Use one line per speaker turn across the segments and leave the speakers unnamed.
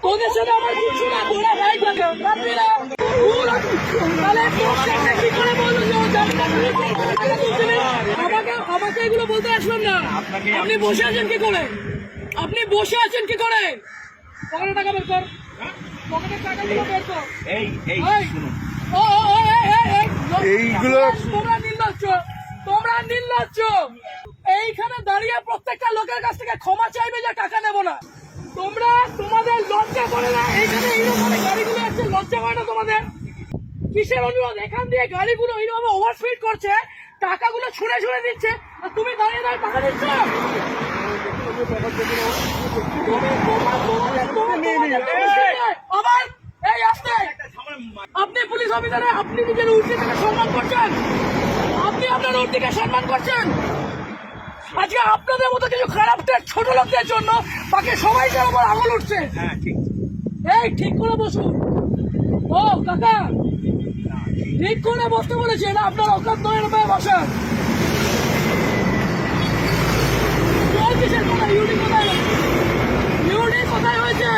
তোদের সাথে আমার কিছু না, তোরা ভাই আমাকে এগুলো বলতে আসবেন না। আপনি বসে আছেন কি করে? আপনি বসে আছেন কি করে? পকেটে টাকা বের কর, পকেটের টাকাগুলো বের কর।
এইগুলো
তোমরা নির্লজ্জ। এইখানে দাঁড়িয়ে প্রত্যেকটা লোকের কাছ থেকে ক্ষমা চাইবে যে টাকা নেবো না। তোমরা তোমাদের লজ্জা করে না? এইখানে এইরকম গাড়িগুলো আছে, লজ্জা করে না তোমাদের? কিসের অনুরোধ? এখান দিয়ে গাড়িগুলো এইরকম ওভারস্পিড করছে, টাকাগুলো ছুঁড়ে ছুঁড়ে দিচ্ছে, আর তুমি দাঁড়িয়ে দাঁড়িয়ে টাকা দিচ্ছ। আবার এই আসতে আপনি পুলিশ অফিসারে, আপনি নিজের উর্দিকে সম্মান করছেন, আপনি আপনার উর্দিকে সম্মান করছেন। আজকে আপনাদের মতো কিছু খারাপ ছোট লোকদের জন্য বাকি সবাইকার উপর আঙুল উঠছে। এই ঠিক করে বসুন। ও কাকা, ঠিক করে বসতে বলেছে, এটা আপনার অকাত নয়, রূপায় বসেন। ইউডি কোথায় হয়েছে?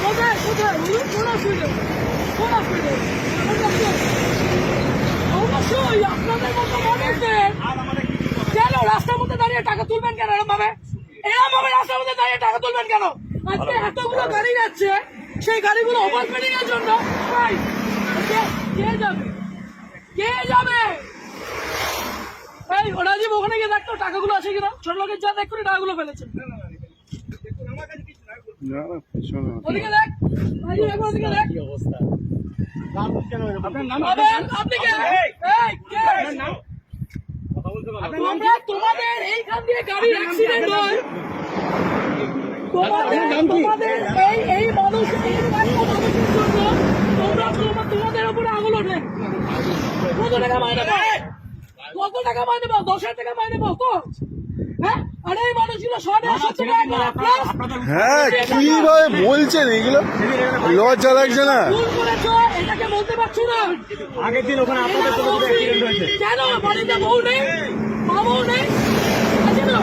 কোথায় কোথায় কোন অসুবিধা? কোন অসুবিধা? অবশ্যই আপনাদের মতো মানুষদের কেন রাস্তার মধ্যে দাঁড়িয়ে টাকা তুলবেন কেন? এরকম ভাবে রাস্তার মধ্যে দাঁড়িয়ে টাকা তুলবেন কেন? আজকে এতগুলো গাড়ি যাচ্ছে, সেই গাড়িগুলো ওভারস্পিডিং এর জন্য কে যাবে? কে যাবে? এই রাজীব, ওখানে গিয়ে দেখতো টাকাগুলো আছে কিনা। ছোট লোকের যা দেখ করে টাকাগুলো ফেলেছে। ওদিকে দেখ, ওদিকে দেখ। তোমাদের এইখান দিয়ে গাড়ি অ্যাক্সিডেন্ট হয়, তোমাদের এই মানুষের জন্য তোমাদের উপরে আঙুল ওঠে। কত টাকা মাইনে পাও? কত টাকা মাইনে পাও? 10,000 টাকা মাইনে পাও তো? হ্যাঁ, আর এই মানুষগুলো 150 টাকা।
হ্যাঁ, কিভাবে বলছেন এগুলো? লজ্জা লাগছে না?
ভুল করেছো, এটাকে বলতে পারছো না?
আগের দিন ওখানে আপনাদের অ্যাক্সিডেন্ট হয়েছে
কেন? বাড়িতে বউ নেই, মা বউ নেই, আছে না?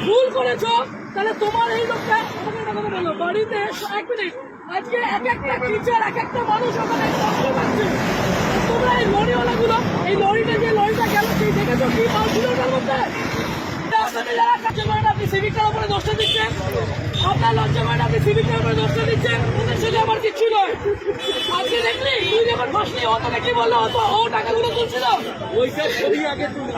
ভুল করেছো, তাহলে তোমার এই লোকটা আমাকে একটা কথা বলো। বাড়িতে 1 মিনিট, আজকে এক একটা টিচার, এক একটা মানুষ ওখানে কষ্ট পাচ্ছে। তোমরা এই লরিওয়ালা গুলো, এই লরিটা যে লরিটা গেল, সেই দেখেছো কি মাল ছিল ওটার মধ্যে? আপনি সিভিকটার উপরে দোষটা দিচ্ছেন, আপনার লজ্জা করেন, আপনি সিভিকটার উপরে দোষটা দিচ্ছেন। ওদের সাথে আমার কিচ্ছু নয়। আজকে দেখলি তুই যখন বসলি, ও তোকে কি বললো? ও টাকাগুলো তুলছিল, ওইসব ছবি আগে তুলে